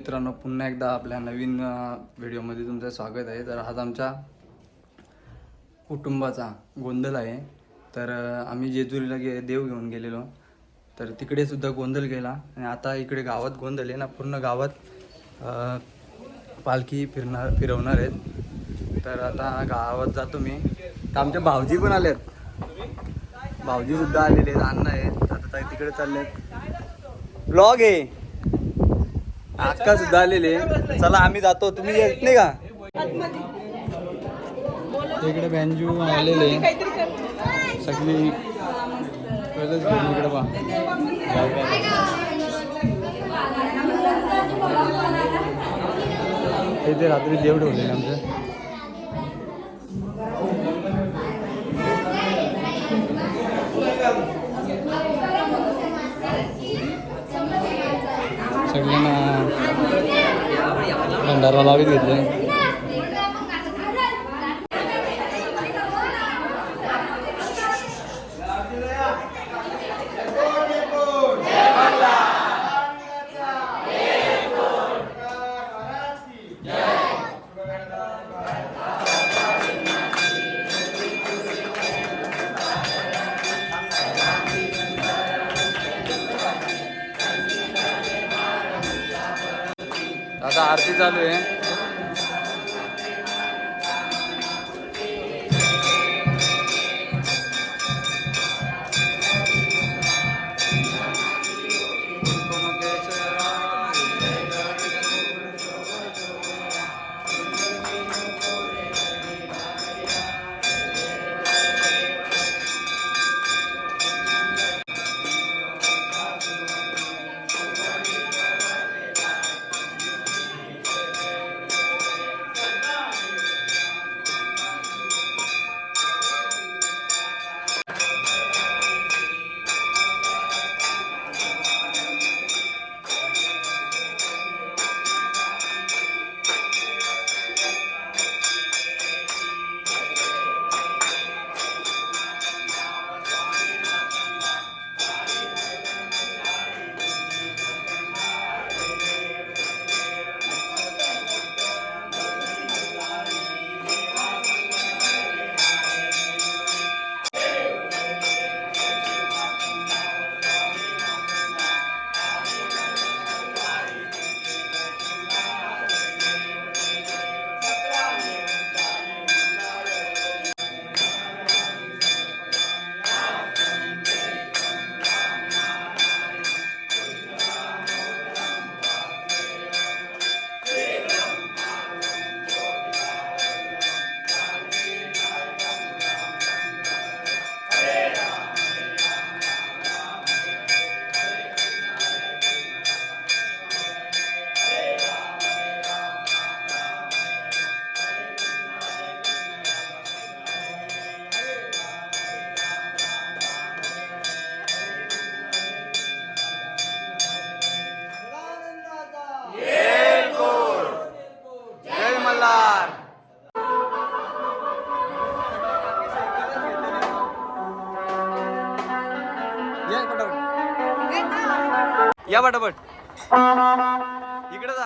मित्रांनो, पुन्हा एकदा आपल्या नवीन व्हिडिओमध्ये तुमचं स्वागत आहे. तर आज आमच्या कुटुंबाचा गोंधळ आहे. तर आम्ही जेजुरीला देव घेऊन गेलेलो, तर तिकडे सुद्धा गोंधळ गेला आणि आता इकडे गावात गोंधळ आहे ना. पूर्ण गावात पालखी फिरवणार आहेत. तर आता गावात जातो मी. तर आमचे भाऊजी पण आलेत, भाऊजी सुद्धा आलेले आहेत, अण्णा आहेत. आता तिकडे चाललेत. ब्लॉग आहे, अक्का सुद्धा आलेले. चला आम्ही जातो, तुम्ही येत नाही का? इकडे बँजू आलेले सगळी इकडे पहा. इथे रात्री देव ठेवलेले आमचं. सगळ्यांना भंडारा लावीत घेतले. आता आरती चालू आहे. या पटापट इकडे जा.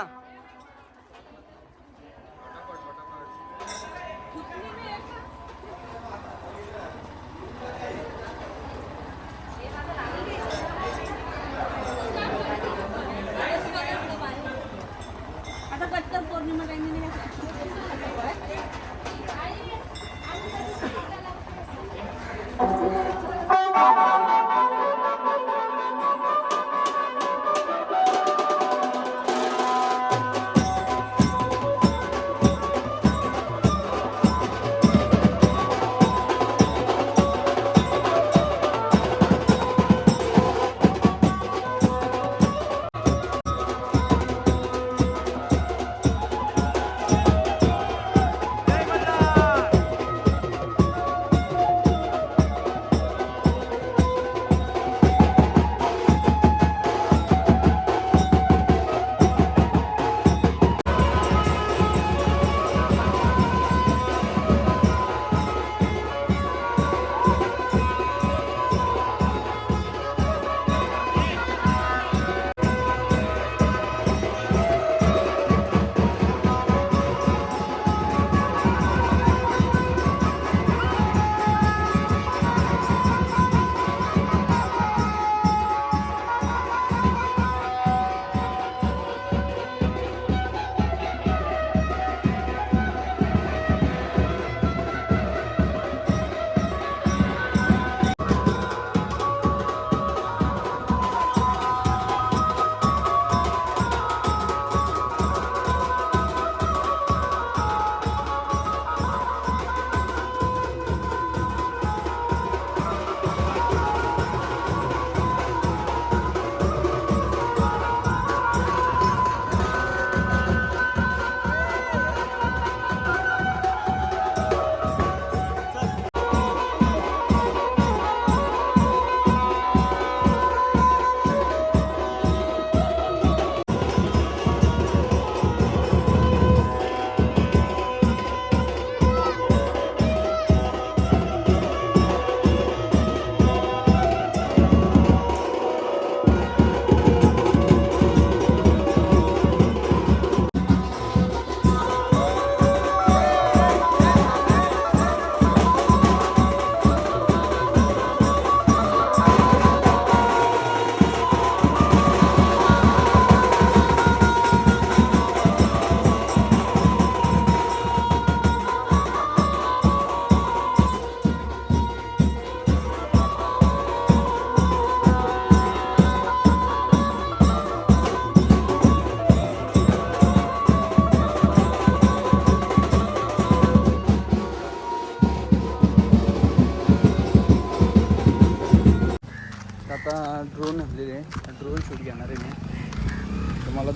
आता कट्टर पौर्णिमा काही नाही.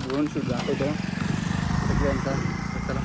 ड्रोन शूट दाखवतो सगळ्यांचा. चला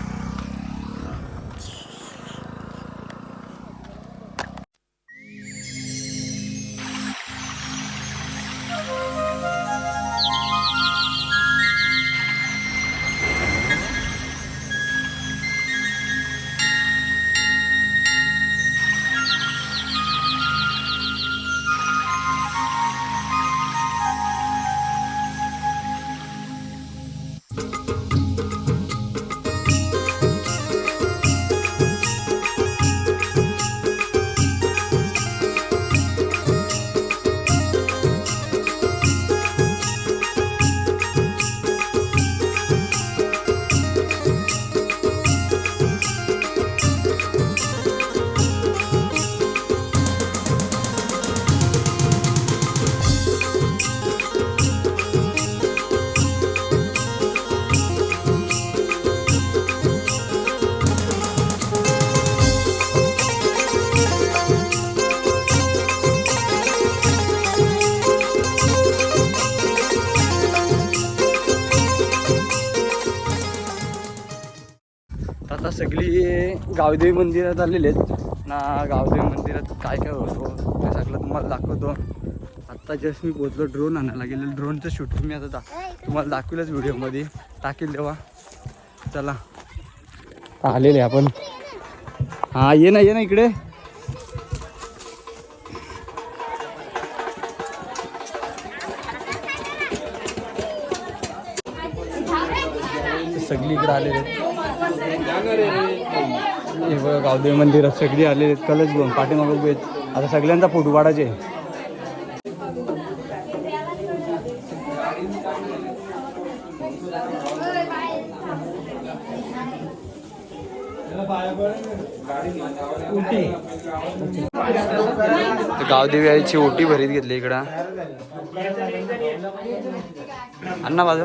आता सगळी गावदेवी मंदिरात आलेले आहेत ना. गावदेवी मंदिरात काय काय होतो ते सगळं तुम्हाला दाखवतो. आत्ता जस्ट मी पोहोचलो ड्रोन आणायला गेलेलो. ड्रोनचं शूट तुम्ही आता तुम्हाला दाखवलंच व्हिडिओमध्ये टाकेल तेव्हा. चला आलेले आपण. हां ये ना इकडे. सगळी इकडे आलेले आहेत. हे बघा गावदेवी मंदिरात सगळी आलेले आहेत. कलश घेऊन पाठीमागं उभे आहेत. आता सगळ्यांचा फोटो काढायचे. गावदेवी आईची ओटी भरीत घेतली इकडं. अण्णा बाजू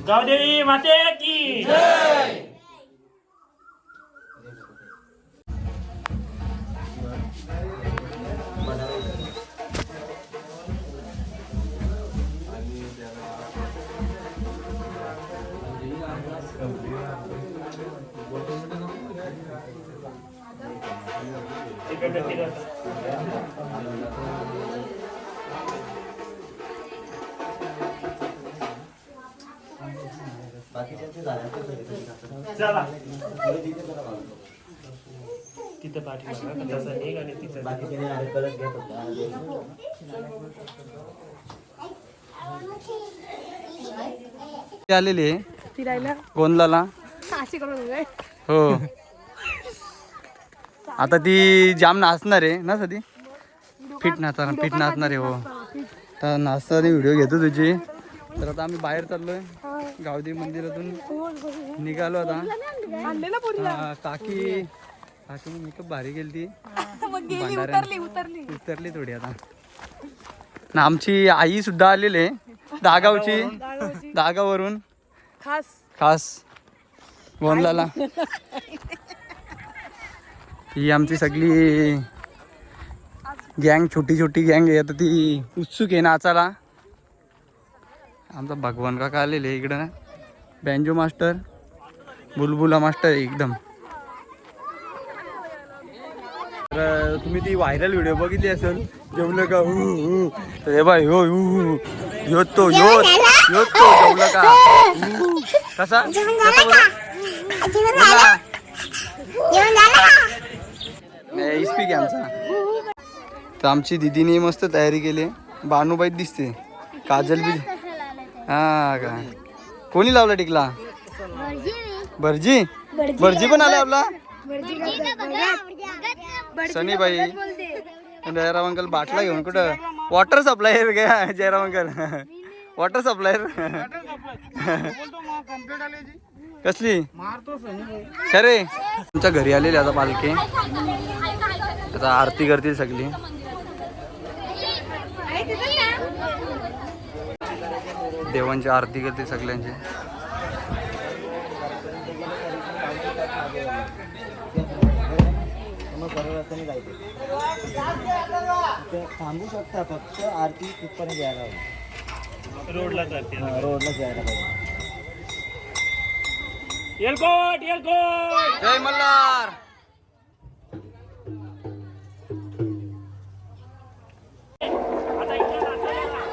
गावदेवी माते की जय. चला तिथं पाठीमागं तसं एक आणि तिथं आलेले फिरायला गोंदलाला. हो आता ती जाम नाचणार आहे ना सदी. फिट नाचणार आहे. हो तर नाचताना व्हिडिओ घेतो तुझी. तर आता आम्ही बाहेर चाललोय गावदेवी मंदिरातून निघालो आता. काकी मेकअप भारी गेली ती उतरली थोडी आता ना. आमची आई सुद्धा आलेली आहे दागावरून खास गोंदलाला. ही आमची सगळी गँग छोटी गँग आहे. आता ती उत्सुक आहे नाचाला. आमचा भगवान काका आलेले इकडं. बँजो मास्टर बुलबुला मास्टर एकदम. तर तुम्ही ती व्हायरल व्हिडिओ बघितली असेल जेवलं का हे बाय हो यो तो जेवलं का कसा इस्पीक आमचा. तर आमची दिदीने मस्त तयारी केली. बानूबाईत दिसते. काजल बी. हा का कोणी लावला टिकला. भरजी पण आला आपला सनीबाई. जयराम अंकल बाटला घेऊन कुठं वॉटर सप्लायर घ्या. जयराम अंकल वॉटर सप्लायर कसली खरे. तुमच्या घरी आलेली आता पालखी. आता आरती करतील सगळी. देवांची आरती करतील सगळ्यांची. मग सरळ रस्त्याने जायचं. तिथे थांबू शकता, फक्त आरती तिथपर्यंत यायला हवी. रोडला जाते हा, रोडलाच यायला पाहिजे. एलकोट एलकोट. जय मल्हार. आता इकडे जा, चला ना.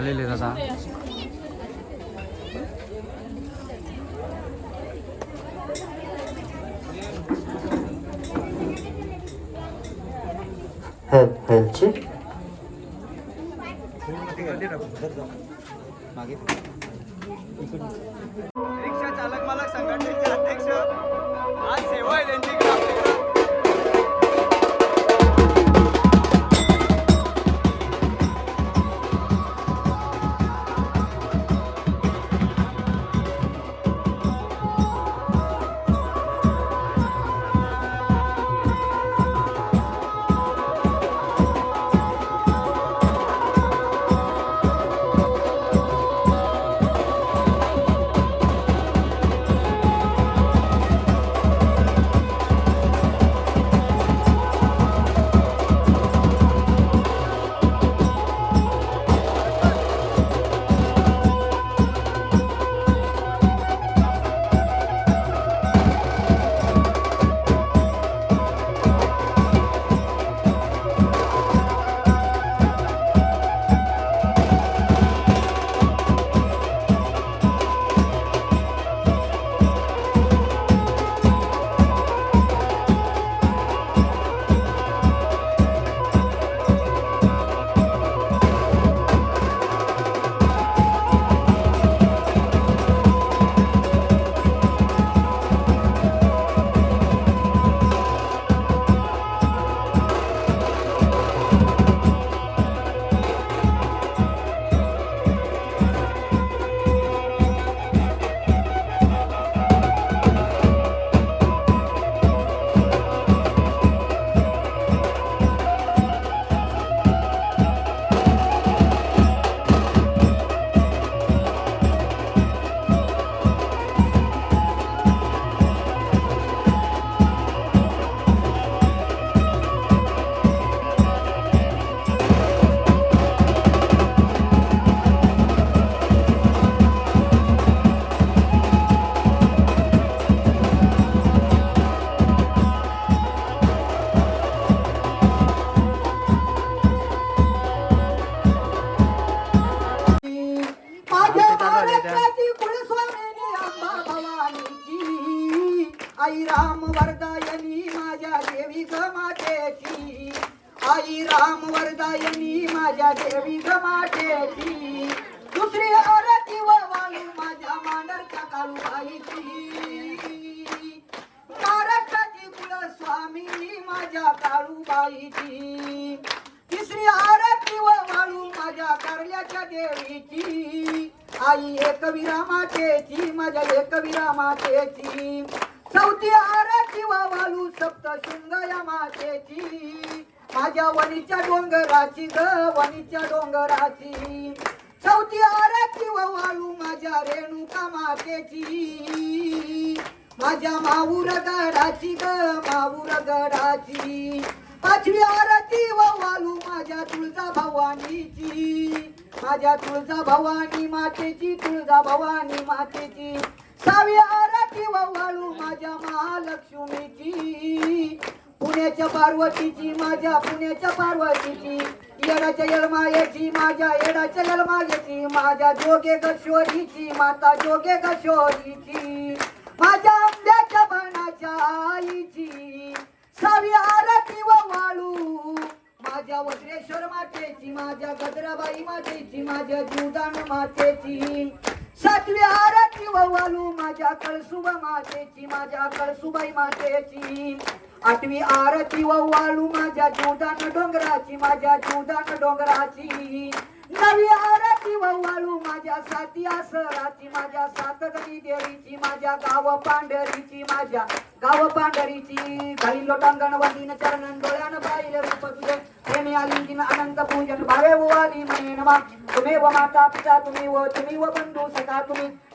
आलेले आहेत आता. रिक्षा चालक मालक संघटनेचे अध्यक्ष आज सेवा आहे त्यांची इकडे आपल्याकडे. आई राम वरदायनी माझ्या देवी ग मातेची, आई राम वरदायनी माझ्या देवी ग मातेची, दुसरी आरती वालू माझ्या मांडरच्या काळूबाईची, महाराष्ट्राची कुलस्वामिनी माझ्या काळूबाईची, तिसरी आरती वालू माझ्या कारल्याच्या देवीची, आई एकवीरा मातेची माझ्या एकवीरा मातेची, चौथी आरती वालू सप्तशृंगया मातेची, माझ्या वणीच्या डोंगराची ग वणीच्या डोंगराची, चौथी आरती वालू माझ्या रेणुका मातेची, माझ्या माऊर गडाची ग माऊर गडाची, पाचवी आरती वालू माझ्या तुळजा भवानीची, माझ्या तुळजा भवानी मातेची तुळजा भवानी मातेची, सहावी आरती वालू माझ्या महालक्ष्मीची, पुण्याच्या पार्वतीची माझ्या पुण्याच्या पार्वतीची, येडाच्या येळमायेची माझ्या येडाच्या येळमायेची, माझ्या जोगेश्वरीची माता जोगेश्वरीची, माझ्या आंब्याच्या बनाच्या आईची, सहावी आरती वालू माझ्या वज्रेश्वर मातेची, माझ्या गजराबाई मातेची, माझ्या जीवदान मातेची, सातवी आरती वालू माझ्या कळसुबा मातेची, माझ्या कळसुबाई मातेची, आठवी आरती वालू माझ्या जीवदान डोंगराची, माझ्या जीवदान डोंगराची, नवी आरती वालू माझ्या साती आसराची, माझ्या सातगणी देवीची, माझ्या गाव पांढरीची, माझ्या गाव पांढरीची, घाली लोटांगण वंदीन चरणन डोळ्यान पाहिले रूप तुझे, प्रेमी आलिंगन अनंत पूजन भावे वाली म्हणे नमा, तुम्ही व माता पिता तुम्ही व बंधू सखा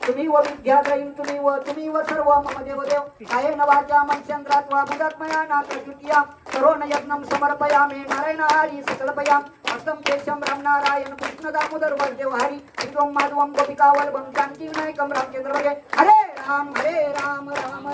तुम्ही व विद्याद्रयीम तुम्ही व सर्व मम देवदेव, कायेन वाचा मनश्चंद्रात वा बुधात्मया नाकृत्या करोन यज्ञम समर्पयामि, नारायण हरी सकलपया हस्तम केशम रामनारायण कृष्ण दामोदर वरदेव हरी, श्रीम माधवम गोपिकावल्लभम जानकी विनायकम रामचंद्र भजे, हरे राम राम राम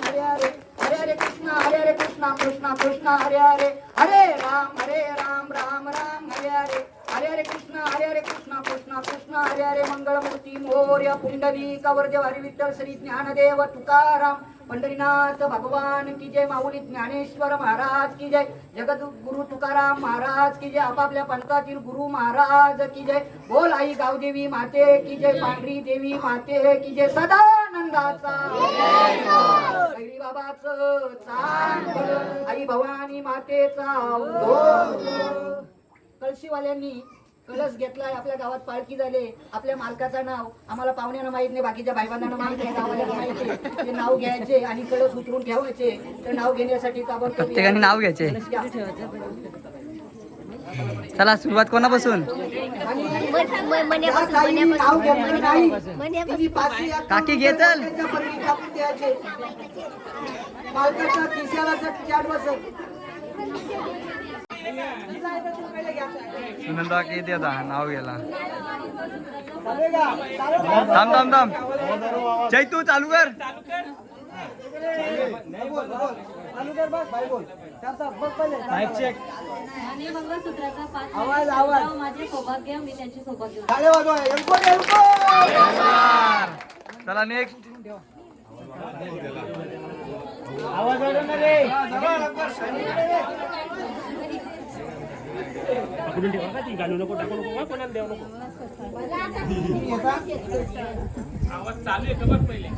हरे हरे, हरे हरे कृष्ण कृष्ण कृष्ण हरे हरे, हरे राम राम राम हरे हरे, हरे हरे कृष्ण कृष्ण कृष्ण हरे हरे मंगळमूर्ती मोर्य पुंडली कवरदेव हरी विठ्ठल श्री ज्ञानदेव तुकाराम पंढरीनाथ भगवान की जय. माऊली ज्ञानेश्वर महाराज की जय. जगद्गुरु तुकाराम महाराज की जय. आपापल्या पंथातील गुरु महाराज की जय. बोल आई गावदेवी माते की जय. पांढरी देवी माते की जय. सदानंदाचा गैरी बाबाचं चांगलं आई भवानी मातेचा उद्धार. कळशीवाल्यांनी कलश घेतलाय, आपल्या गावात पालखी झाले. आपल्या मालकाचं नाव आम्हाला पाहुण्यांना माहित नाही, बाकीच्या भाईबांधांना माहित आहे, गावाला माहिती आहे. ते नाव घ्यायचे आणि कलश उतरून ठेवायचे. तर नाव घेण्यासाठी प्रत्येकाने नाव घ्यायचे. चला सुरुवात कोणापासून? काकी घे चल. मालकाच्या खिशाला चाट बसत. सुनंदा किती आता नाव गेला. थांब थांब थांब. चैतू चालू कर. आणि मंगळसूत्राचा 5 माझे सौभाग्य, मी त्यांचे सौभाग्य. चला नेक्स्ट. पकडून ठेवा का ती, घालू नको, टाकू नको का, कोणाला देऊ नको. आवाज चालू आहे का बघ पहिले.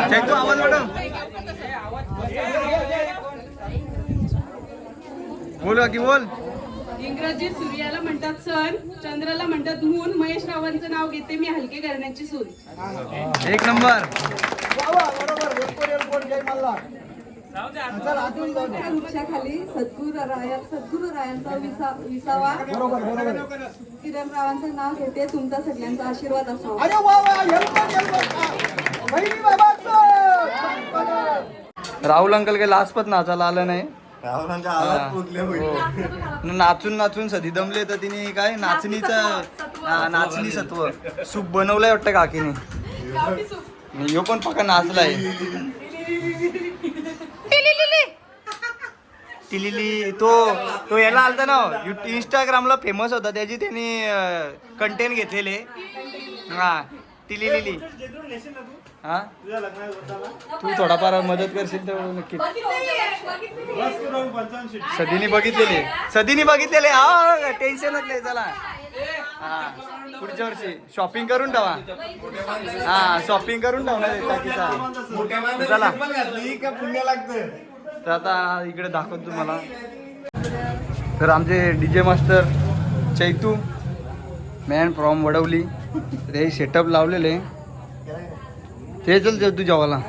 चैतू आवाज वाढव. बोल की बोल. इंग्रजीत सूर्याला म्हणतात सन, चंद्राला म्हणतात मून. महेश रावांचं नाव घेते मी, हलके घराण्याची सून. एक नंबर. वृक्षाखाली सद्गुरुरायांचा विसावा. किरण रावांचं नाव घेते, तुमचा सगळ्यांचा आशीर्वाद असावा. राहुल अंकल काही लाजपत नाचायला आलं नाही. नाचून नाचून सधी दमले तर तिने काय नाचणी सत्व सूप बनवलंय वाटतं काकीने. यो पण पक्का नाचलाय. टिलिली तो याला आलता ना इंस्टाग्रामला फेमस होता, त्याची त्यांनी कंटेंट घेतलेले. हा टिलिली. हा तू थोडाफार मदत करशील तर नक्की. सदीने बघितलेले. हा टेन्शनच नाही. चला हा पुढच्या वर्षी शॉपिंग करून ठेवा. हा शॉपिंग करून ठेवणार टाकीचा. चला तर आता इकडे दाखवतो तुम्हाला. तर आमचे DJ master Chaitu man from Wadavali, ते सेटअप लावलेले. ते चल तू जेवायला.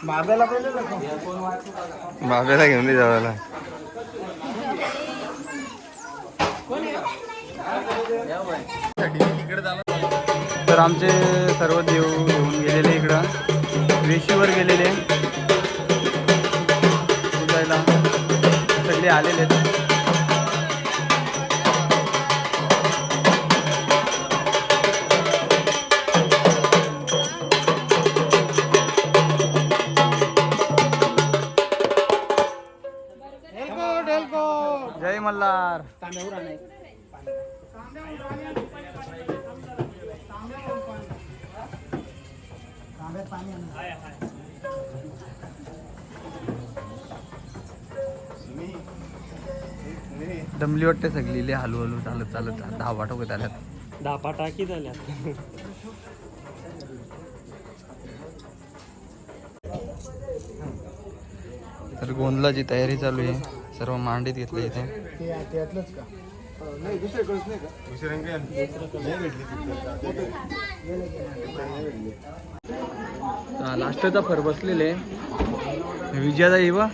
बाब्याला घेऊन दे जेवायला. तर आमचे सर्व देव घेऊन गेलेले इकडं वेशीवर गेलेले पूजायला सगळे आलेले आहेत. जय मल्हार. दमली वाटते सगळी. हळूहळू चालत चालत 10 वाट होत आल्यात. 10 टाकी झाल्या. तर गोंधळाची तयारी चालू आहे. सर्व मांडीत घेतले इथे. लास्टचा फर बसलेले विजयादा ये बा.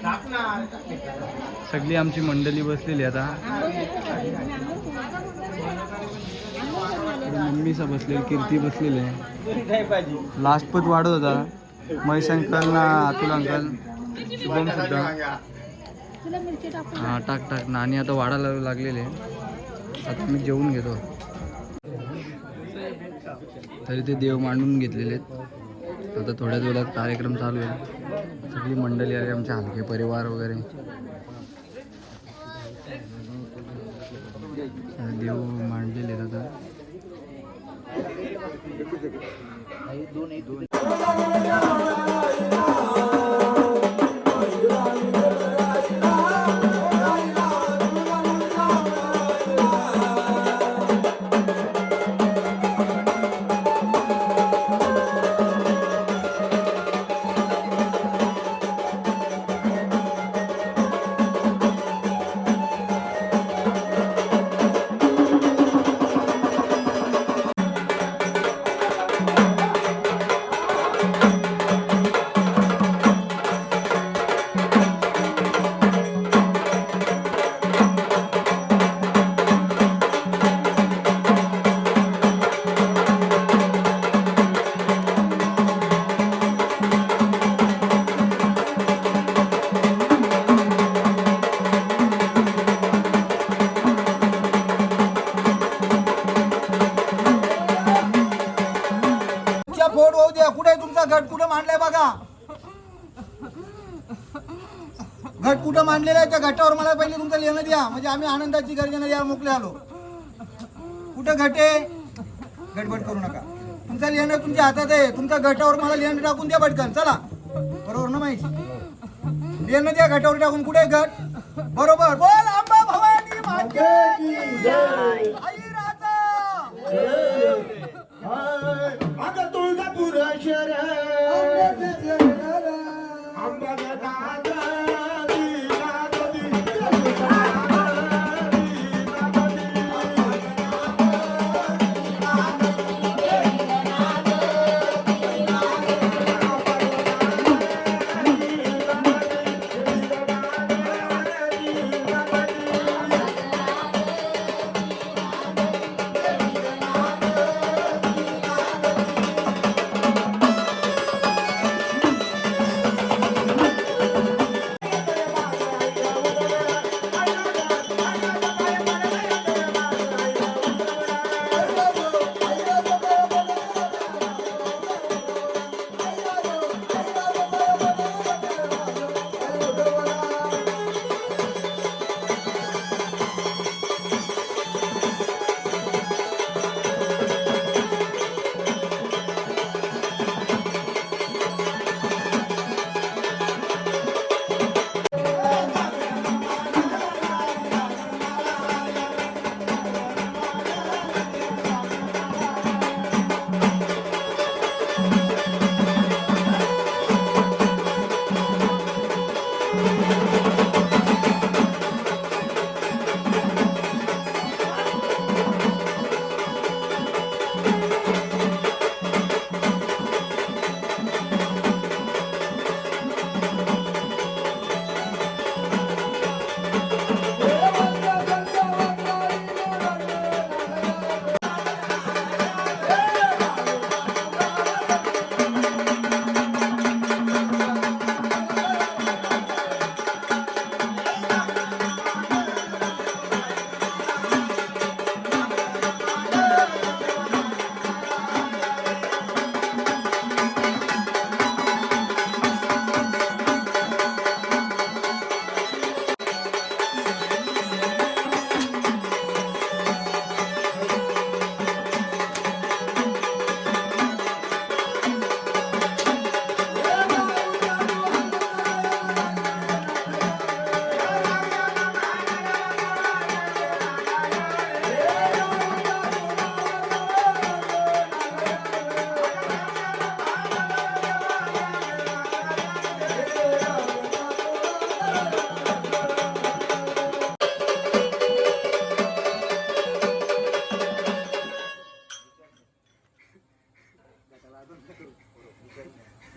सगळी आमची मंडळी बसलेली आता. मम्मीचा बसलेली, कीर्ती बसलेली आहे. लास्ट पत वाढत होता. महेश अंकल ना अतुल अंकल शुभम सुद्धा. हा टाक टाक. नाणी आता वाढायला लागलेले. आता मी जेवून घेतो. तरी ते देव मांडून घेतलेले आहेत. आता थोड्याच वेळात कार्यक्रम चालू आहे. सगळी मंडळी आली, आमचे हलके परिवार वगैरे. देव मांडलेले आहेत आता. फोड होऊ द्या. कुठे तुमचा घट कुठं मांडलाय बघा. घट कुठं मांडलेला आहे त्या घटावर मला पहिले तुमचं लिहिणं द्या, म्हणजे आम्ही आनंदाची गर्जना द्या मोकळे आलो. कुठं घट आहे? गडबड करू नका. तुमचं लिहिणं तुमच्या हातात आहे. तुमच्या घटावर मला लिहिणं टाकून द्या पटकन. चला बरोबर ना माहिती? लिहिणं द्या घटावर टाकून. कुठे घट? बरोबर. बोल अंबा भवानी माते की जय. आई राजा तुळजापूर शहर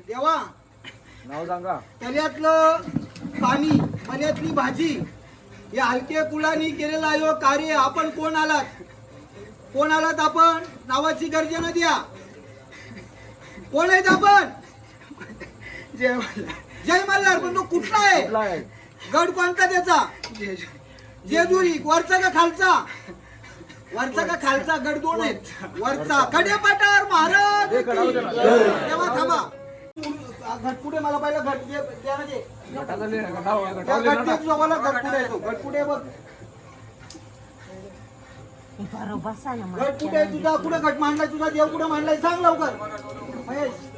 देवा नाव सांगा. तल्यातलं पाणी मल्यातली भाजी या हलके कुळानी केलेला आहे कार्य. आपण कोण आलात? कोण आलात आपण? नावाची गर्जना द्या. कोण आहेत आपण? जय मल्हार. जय मल्हार. पण तो कुठला आहे? गड कोणता त्याचा? जेजुरी. वरचा का खालचा? वरचा का खालचा गड दोन आहेत वरचा कडे पटार महाराज तेव्हा थांबा घटपुडे मला पहिला घट द्या ना ते घटपुडे बघ घटपुडे तुझा कुठे घट मांडलाय तुझा देव कुठे मांडलाय सांग लवकर महेश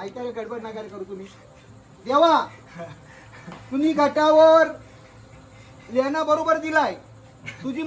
ऐकायला गडबड नका करू तुम्ही देवा तुम्ही घटावर लेना बरोबर दिलाय तुझी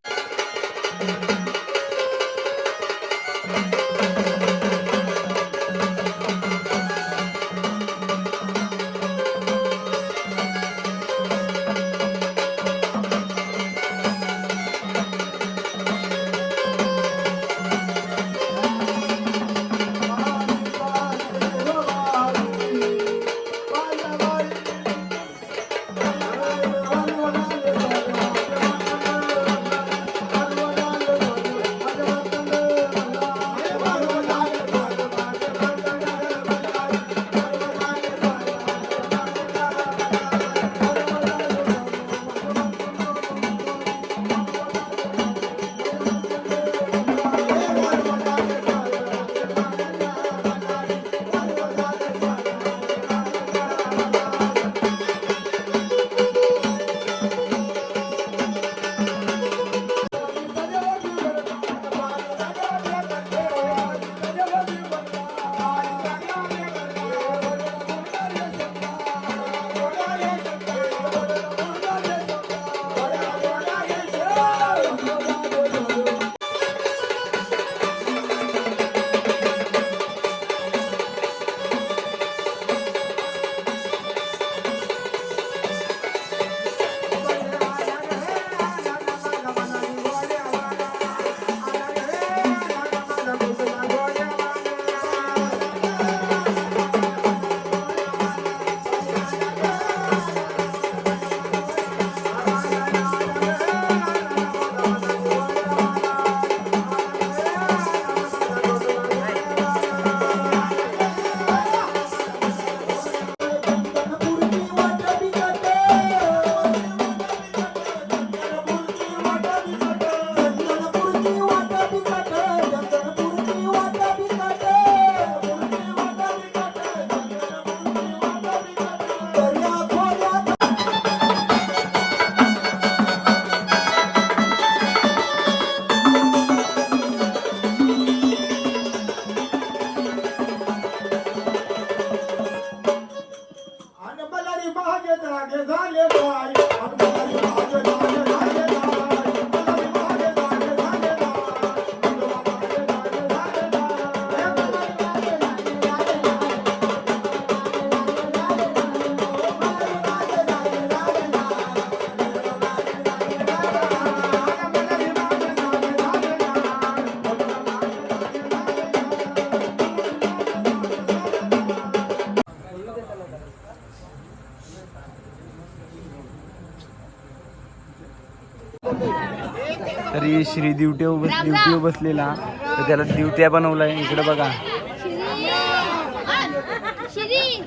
तरी श्री ड्युटीवर बसलेला तर त्याला ड्युट्या बनवलाय इकडे बघा.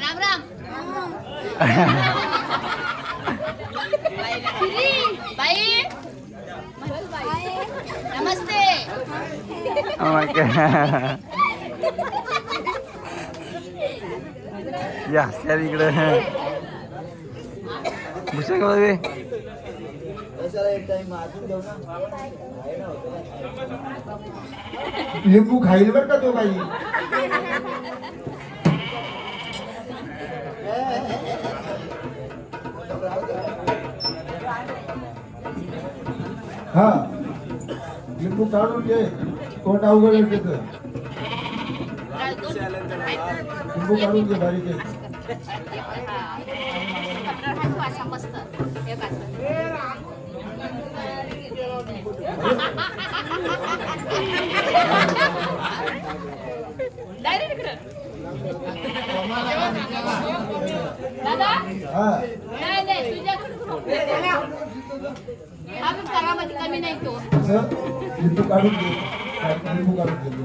राम राम बाई नमस्ते. या सर इकडे भूषण का बघे लिंबू खाईल बर का तो बाई. हा लिंबू काढून घे तोंड अवघड आहे त्याचं. लिंबू काढून घे बारीक आहे. मस्त दादा नाही नाही तुझ्याकडे करामध्ये कमी नाही तो. लिंबू काढून घे लिंबू काढून घे.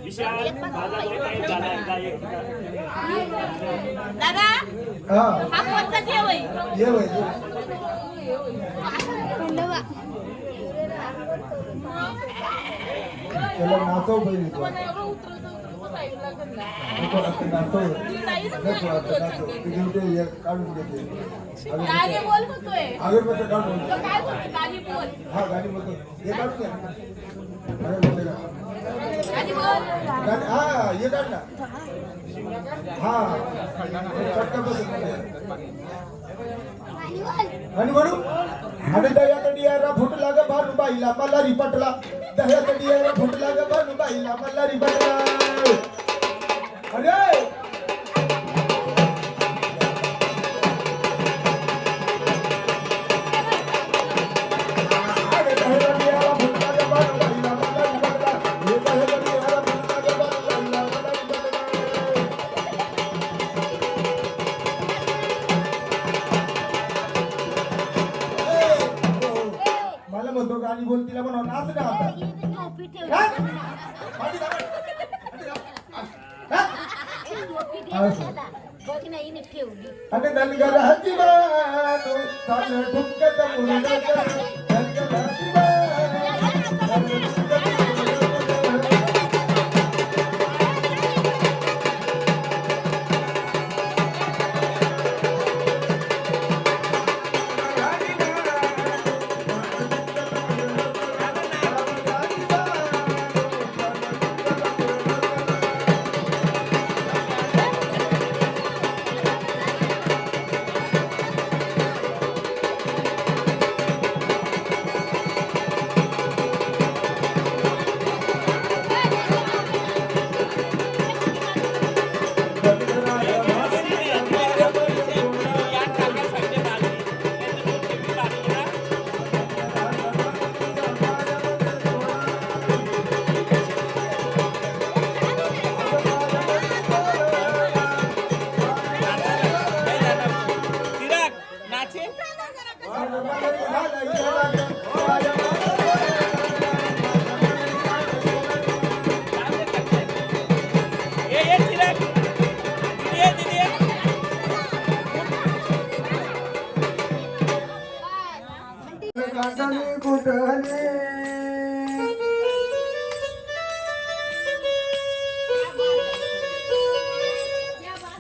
विशाल बाजारला काही झाला एकदा एक दादा हा कोणता देव आहे त्याला नाचव पाहिजे काढून घेते गाणी बोल म्हणतोय अगरबत्ती काढून काय बोलतो गाणी बोल हा गाडी बोलतो हे काढून गाणी बोल हा हे काढ ना हा चटका बसून आणि म्हणू आणि दह्याकडे यायला फुटला ग भानुबाईला मल्हारी पटला दह्याकडे यायला फुटला ग भानुबाईला मल्हारी पटला अरे मला म्हणतो गाणी बोल तिला म्हणून नाच ना आणि धनगर हाती बानो चाल ठुकत मुरडा धनगर हाती बानो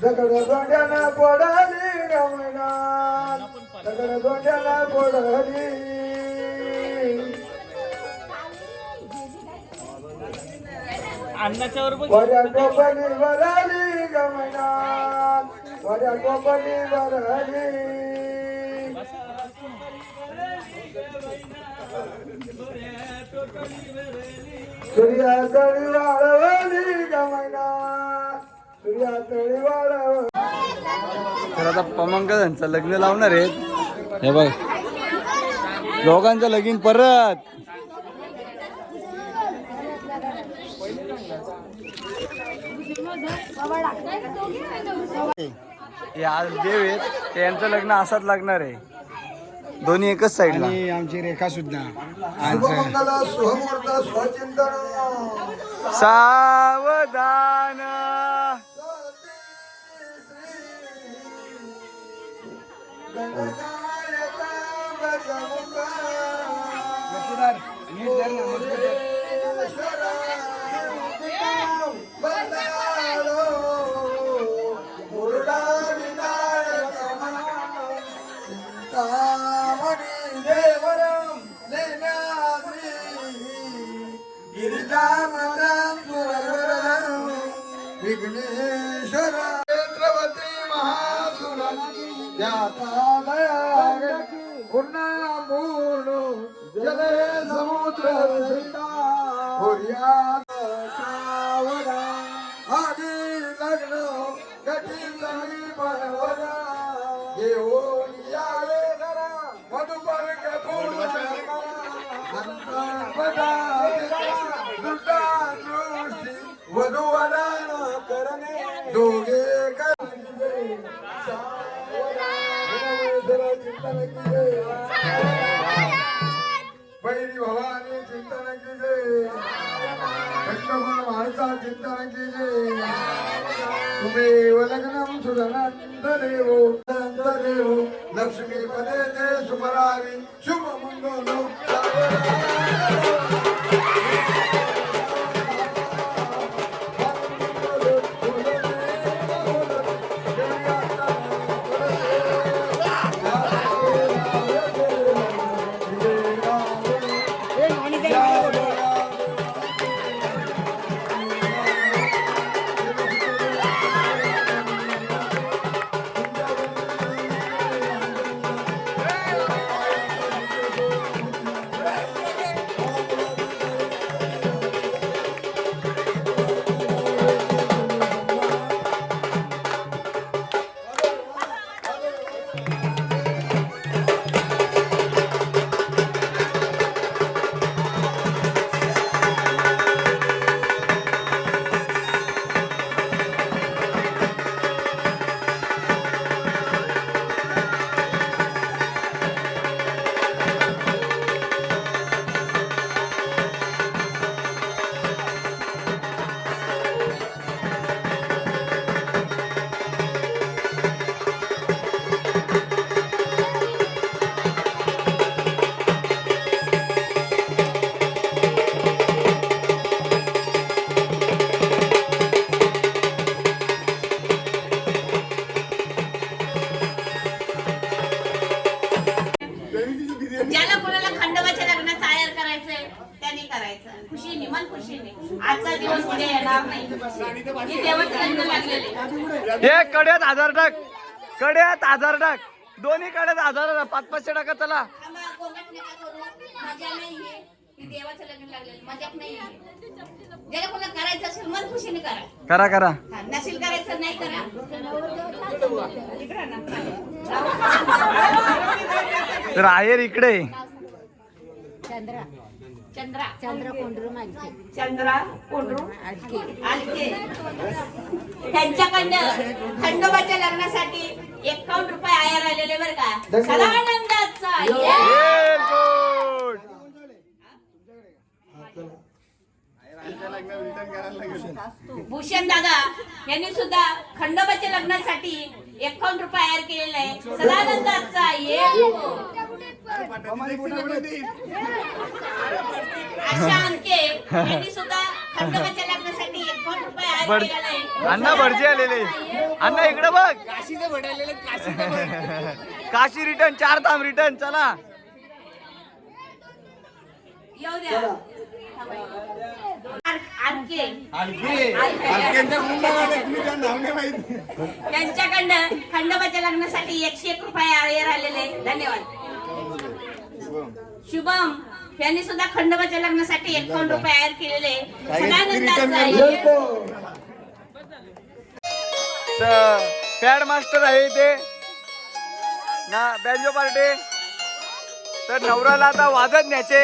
दगड गोंड्याला पडाली गमनात दगड गोंड्याला पडाली अन्नाच्या बरोबर वड्या टोपली वराली गमनात वड्या टोपली वराली सूर्या तळी वाळवली गमनात सूर्या तळी वाळवली. तर आता पमंकज यांचं लग्न लावणार आहेत. हे बघ दोघांचं लगीन परत. हे आज देव आहेत त्यांचं लग्न असाच लागणार आहे. दोन्ही एकच साईडला. आणि आमची रेखा सुद्धा शुभमंगल सुमुहूर्त स्वचिंतन सावधान विघ्नेश्वर छत्रपती महासुर पुन्हा पूर्ण जले समुद्र सावरा आणि लग्न गटी सगळी बनवरा घेऊन यावे घरा त्वमेव लग्नं सुरनन्ददेवो नन्ददेवो लक्ष्मीपदे ते सुमरारि शुभमङ्गलो ज्याला कोणाला खंडोबाच्या लग्नाचं आयर करायचंय त्यांनी करायचं खुशीने मन खुशीने. आजचा दिवस उद्या येणार नाही. हे देवाचं लग्न लागलेले. हे कड्यात 1000 टाक, कड्यात 1000 टाक, दोन्ही कड्यात 1000 500 टाका. चला आम्हाला गोंगाट नका करू. मजा नाहीये. हे देवाचं लग्न लागलेलं मजाक नाहीये. ज्याला कोणाला करायचं असेल मन खुशीने करा. करा करा. हा, नसेल करायचं नाही करा. इकडं ना. तर आयर इकडे चंद्रा कोंडरू आलके त्यांच्याकडनं खंडोबाच्या लग्नासाठी 51 रुपये आयर आलेले बरं का. सदानंदाचा भूषण दादा यांनी सुद्धा खंडोबाच्या लग्नासाठी 51 रुपये आयर केलेला आहे. सदानंदाचा आशा अंके यांनी सुद्धा खंडोबाच्या लग्नासाठी 51 रुपये आयर केलेला आहे. अण्णा भटजी आलेले. अण्णा इकडे बघ. काशी रिटर्न 4 धाम रिटर्न. चला येऊ द्या. त्यांच्याकडनं खंडोबाच्या लग्नासाठी 101 रुपये आयर आलेले. धन्यवाद. शुभम यांनी सुद्धा खंडोबाच्या लग्नासाठी 51 रुपये आयर केलेले. पॅड मास्टर आहे इथे ना बँजो पार्टी. तर नवऱ्याला आता वाजत न्यायचे.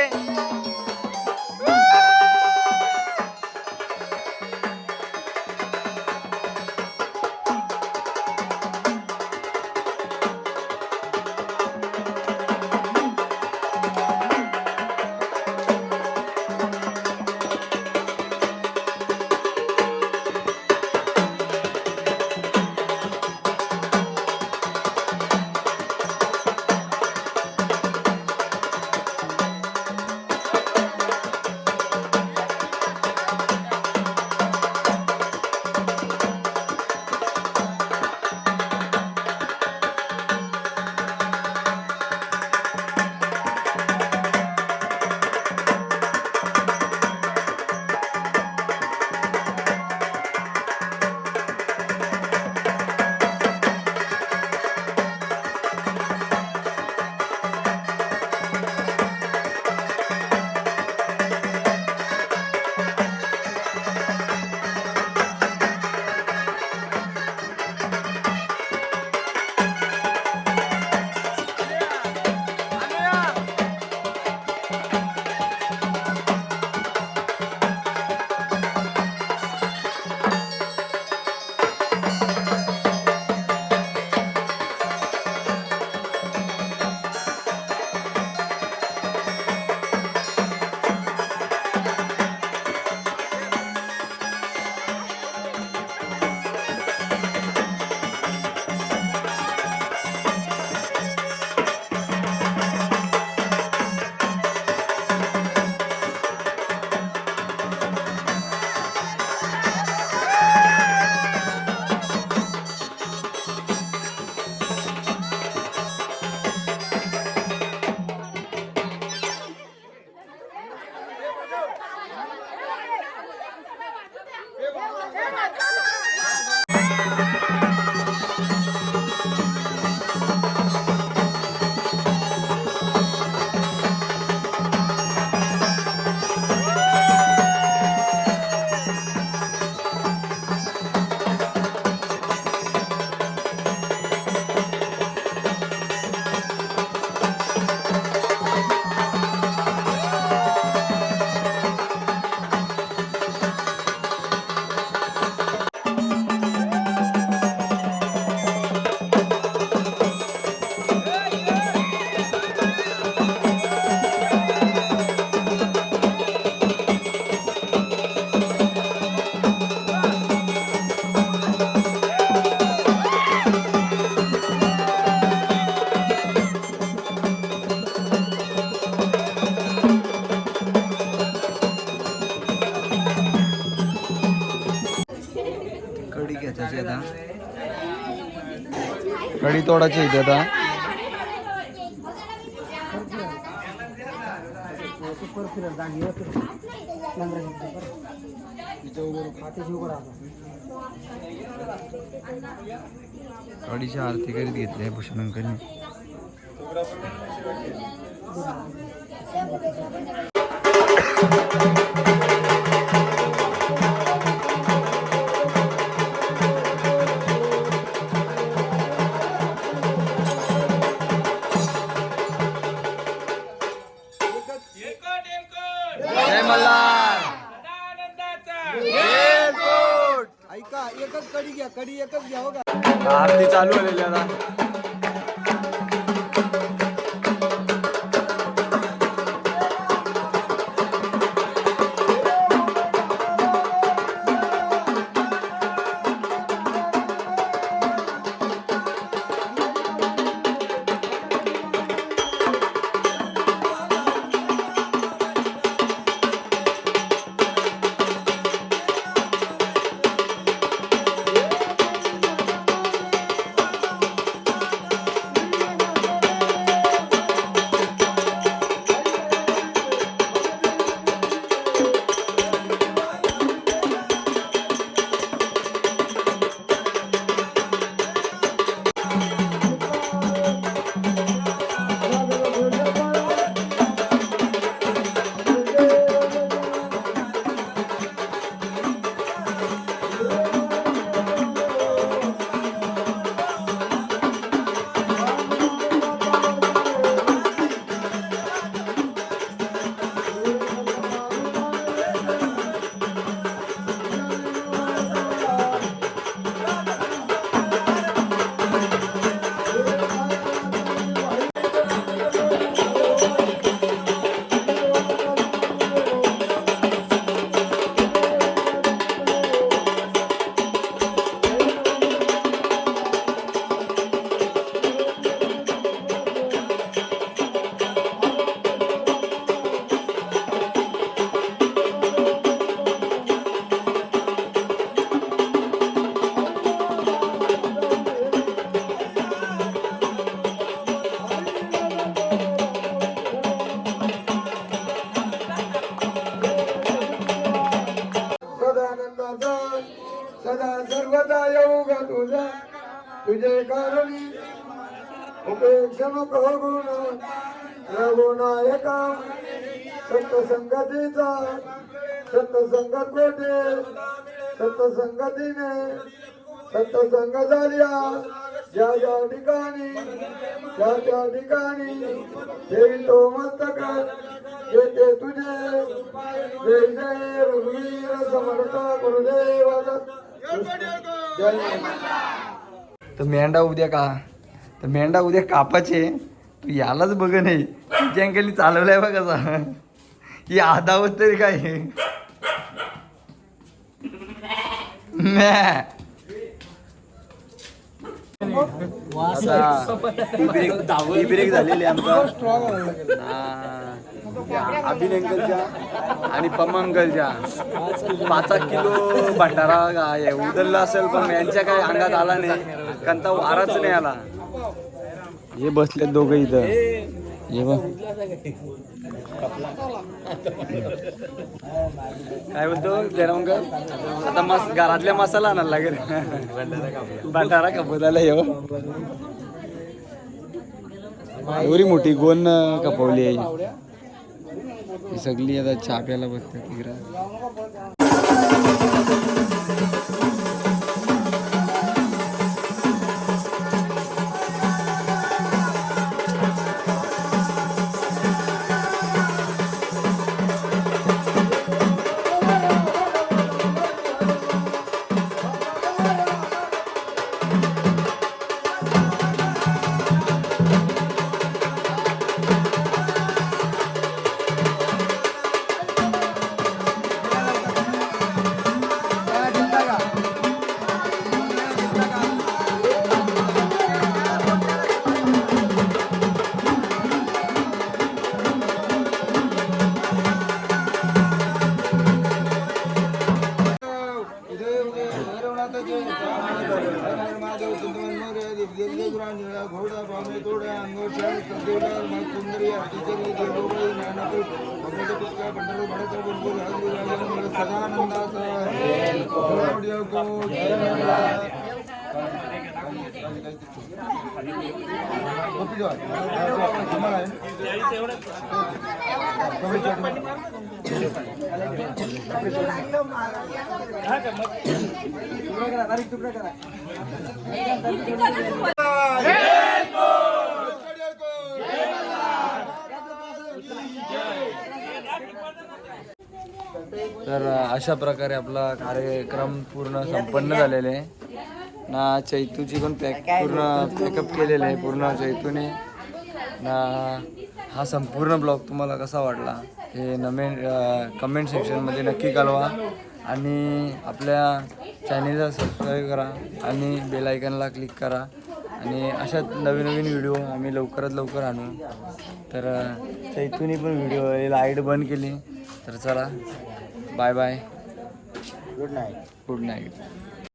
कडी तोडाची इथे आता. कडीची आरती करीत घेतली भूषण अंकलनी. जय मल्हार. ऐका एकच कडी घ्या, कडी एकच घ्या हो का. आरती चालू झालेली आता. सदा सर्वदा येऊ ग तुझा तुझे कारणी उपेक्षा नको गुण रघुनायका सत्संगतीचा सत्संगत कोटे सत्संगतीने सत्संग झाल्या ज्या ज्या ठिकाणी देवी तो मस्तक येते तुझे जय जय रघुवीर समर्थ गुरुदेव जय. तर मेंढा उद्या का तर मेंढा उद्या कापाचे. तू यालाच बघ नाही तुझ्या अंकलनी चालवलाय बघ कसा. ही आधावत तरी काय ब्रेक झालेली आमचा अभिनय अंकलच्या आणि पम्मा अंकलच्या 5 किलो भंडारा उदरला असेल पण यांच्या काही अंगात आला नाही कारण तर वाराच नाही आला. हे बसले दोघं इथं. हे बघ काय बोलतो जयराम अंकल आता घरातल्या मसाला आणायला लागेल. भंडारा कपवताला येऊ एवढी मोठी गोन कपवली आहे. ही सगळी आता चहा प्यायला बसते तिकडं. तर अशा प्रकारे आपला कार्यक्रम पूर्ण संपन्न झालेला आहे ना. चैतूची पण पूर्ण पॅकअप केलेलं आहे पूर्ण चैतूने ना. हा संपूर्ण ब्लॉग तुम्हाला कसा वाटला हे कमेंट सेक्शनमध्ये नक्की कळवा आणि आपल्या चॅनेलला सबस्क्राईब करा आणि बेल आयकॉनला क्लिक करा आणि अशा नवीन नवीन व्हिडिओ आम्ही लवकरात लवकर आणू. तर चैतूने पण व्हिडिओ लाईट बंद केली. तर चला bye bye, good night. Good night.